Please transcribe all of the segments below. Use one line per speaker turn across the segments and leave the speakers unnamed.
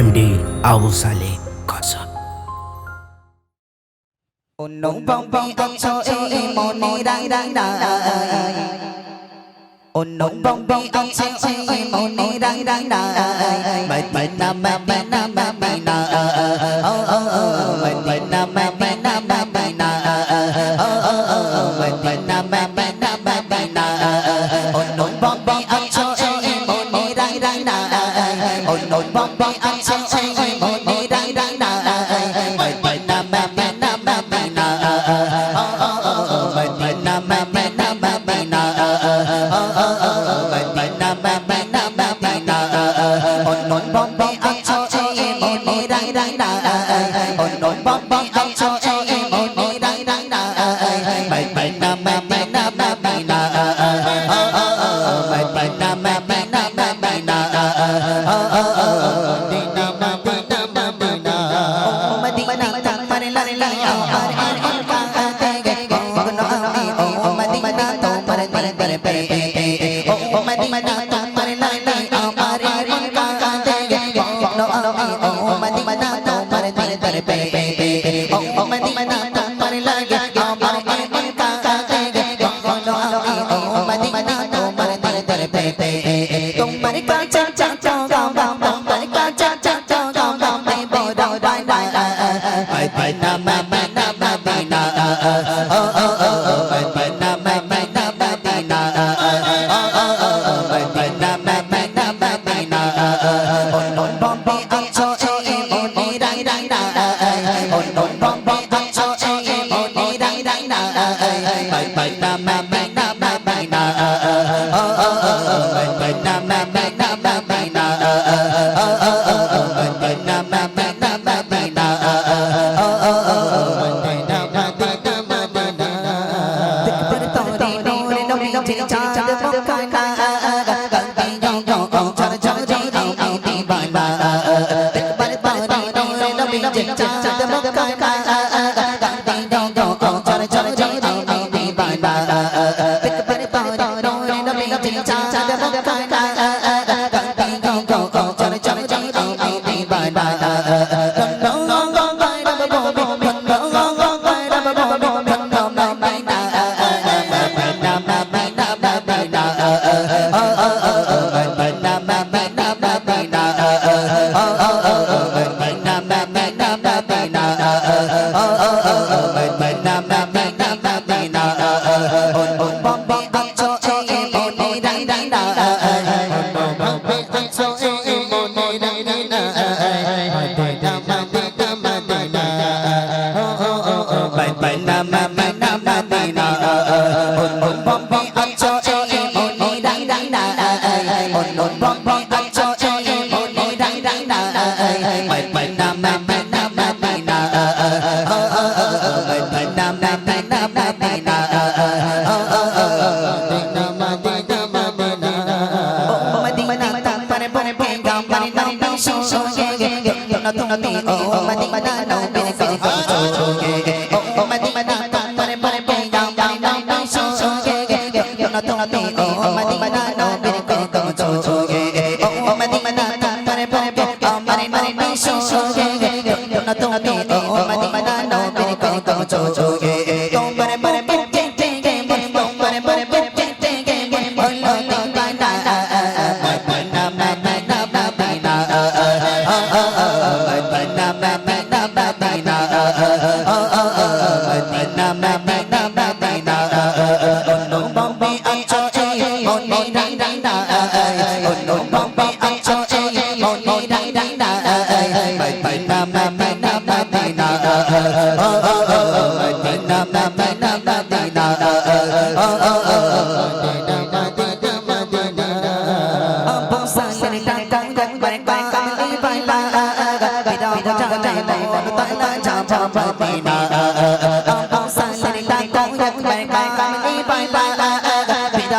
MD Abu Saleh কাসা
Hãy subscribe cho kênh Ghiền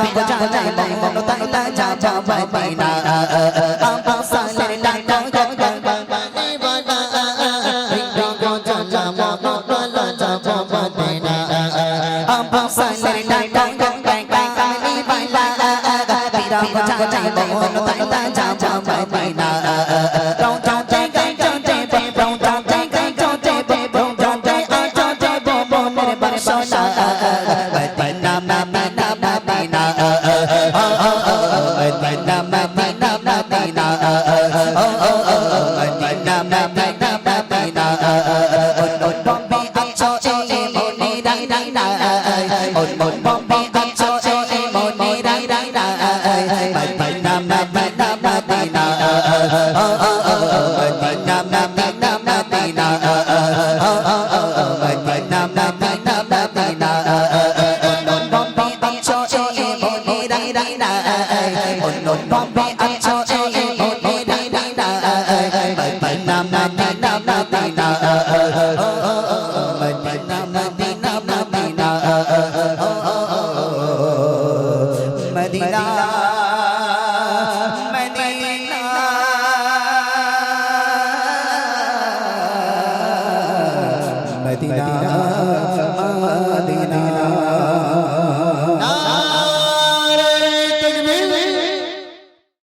Mì Gõ để không bỏ lỡ Madina Madina ও ও ও মদিনা মদিনা মদিনা ওন বম্বে আছো এ মনে রাই রাই না ওন বম্বে আছো এ মনে রাই রাই না মদিনা মদিনা মদিনা ও ও ও মদিনা মদিনা মদিনা ও ও ও মদিনা মদিনা মদিনা ওন বম্বে আছো এ মনে রাই রাই না ওন বম্বে আছো এ মনে রাই রাই না মদিনা মদিনা মদিনা ও ও ও মদিনা মদিনা মদিনা ও ও ও মদিনা
মদিনা মদিনা